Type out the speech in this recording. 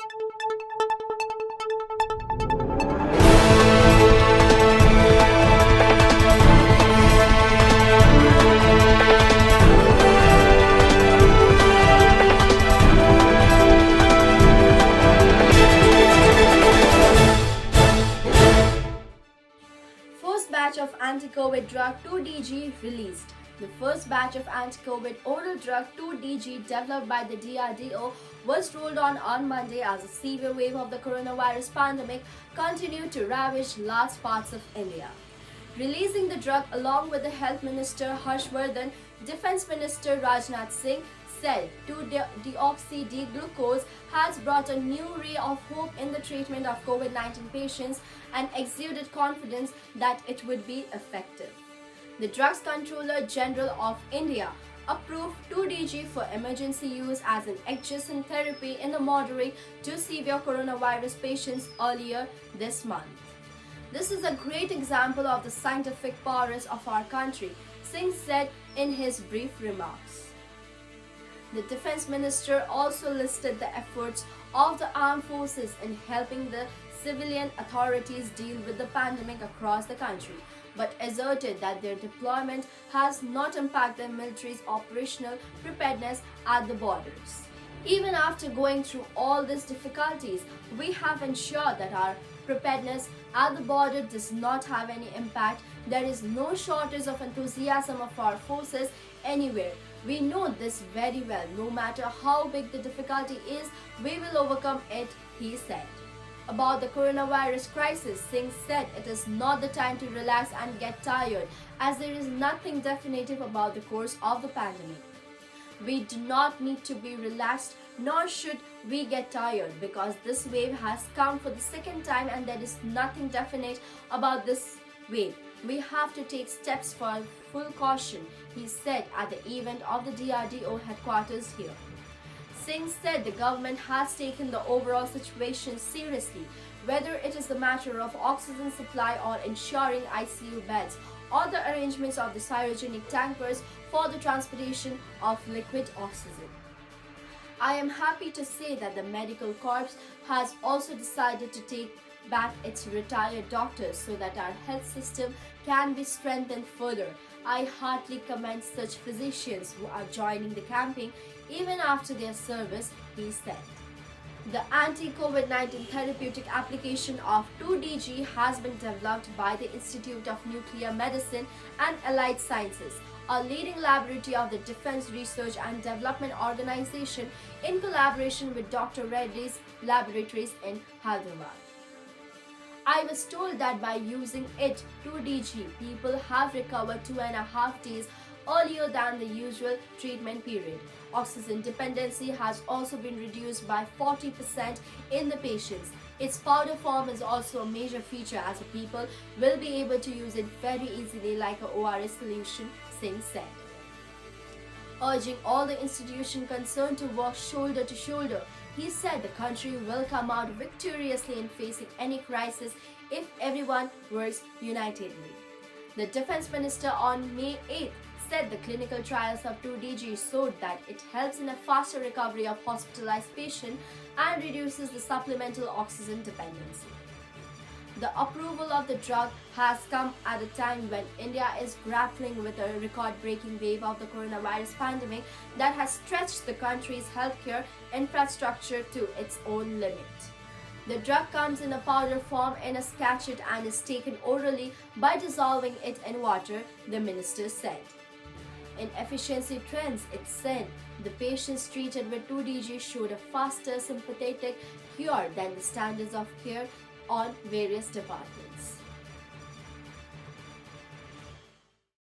First batch of anti-COVID drug 2DG released. The first batch of anti-COVID oral drug 2DG developed by the DRDO was rolled on Monday as a severe wave of the coronavirus pandemic continued to ravage large parts of India. Releasing the drug along with the Health Minister Harshvardhan, Defence Minister Rajnath Singh said 2-deoxy-D-glucose has brought a new ray of hope in the treatment of COVID-19 patients and exuded confidence that it would be effective. The Drugs Controller General of India approved 2DG for emergency use as an adjunct therapy in the moderate to severe coronavirus patients earlier this month. This is a great example of the scientific prowess of our country, Singh said in his brief remarks. The Defence Minister also listed the efforts of the armed forces in helping the civilian authorities deal with the pandemic across the country, but asserted that their deployment has not impacted the military's operational preparedness at the borders. Even after going through all these difficulties, we have ensured that our preparedness at the border does not have any impact. There is no shortage of enthusiasm of our forces anywhere. We know this very well. No matter how big the difficulty is, we will overcome it, he said. About the coronavirus crisis, Singh said it is not the time to relax and get tired, as there is nothing definitive about the course of the pandemic. We do not need to be relaxed, nor should we get tired, because this wave has come for the second time and there is nothing definite about this wave. We have to take steps for full caution, he said at the event of the DRDO headquarters here. Singh said the government has taken the overall situation seriously, whether it is the matter of oxygen supply or ensuring ICU beds, or the arrangements of the cryogenic tankers for the transportation of liquid oxygen. I am happy to say that the Medical Corps has also decided to take back its retired doctors so that our health system can be strengthened further. I heartily commend such physicians who are joining the campaign even after their service, he said. The anti-COVID-19 therapeutic application of 2DG has been developed by the Institute of Nuclear Medicine and Allied Sciences, a leading laboratory of the Defense Research and Development Organization in collaboration with Dr. Reddy's laboratories in Hyderabad. I was told that by using it, 2DG, people have recovered 2.5 days earlier than the usual treatment period. Oxygen dependency has also been reduced by 40% in the patients. Its powder form is also a major feature, as people will be able to use it very easily like a ORS solution, Singh said. Urging all the institutions concerned to work shoulder to shoulder, he said the country will come out victoriously in facing any crisis if everyone works unitedly. The Defence Minister on May 8th said the clinical trials of 2DG showed that it helps in a faster recovery of hospitalized patients and reduces the supplemental oxygen dependency. The approval of the drug has come at a time when India is grappling with a record-breaking wave of the coronavirus pandemic that has stretched the country's healthcare infrastructure to its own limit. The drug comes in a powder form in a sachet and is taken orally by dissolving it in water, the minister said. In efficiency trends, it said the patients treated with 2DG showed a faster sympathetic cure than the standards of care on various departments.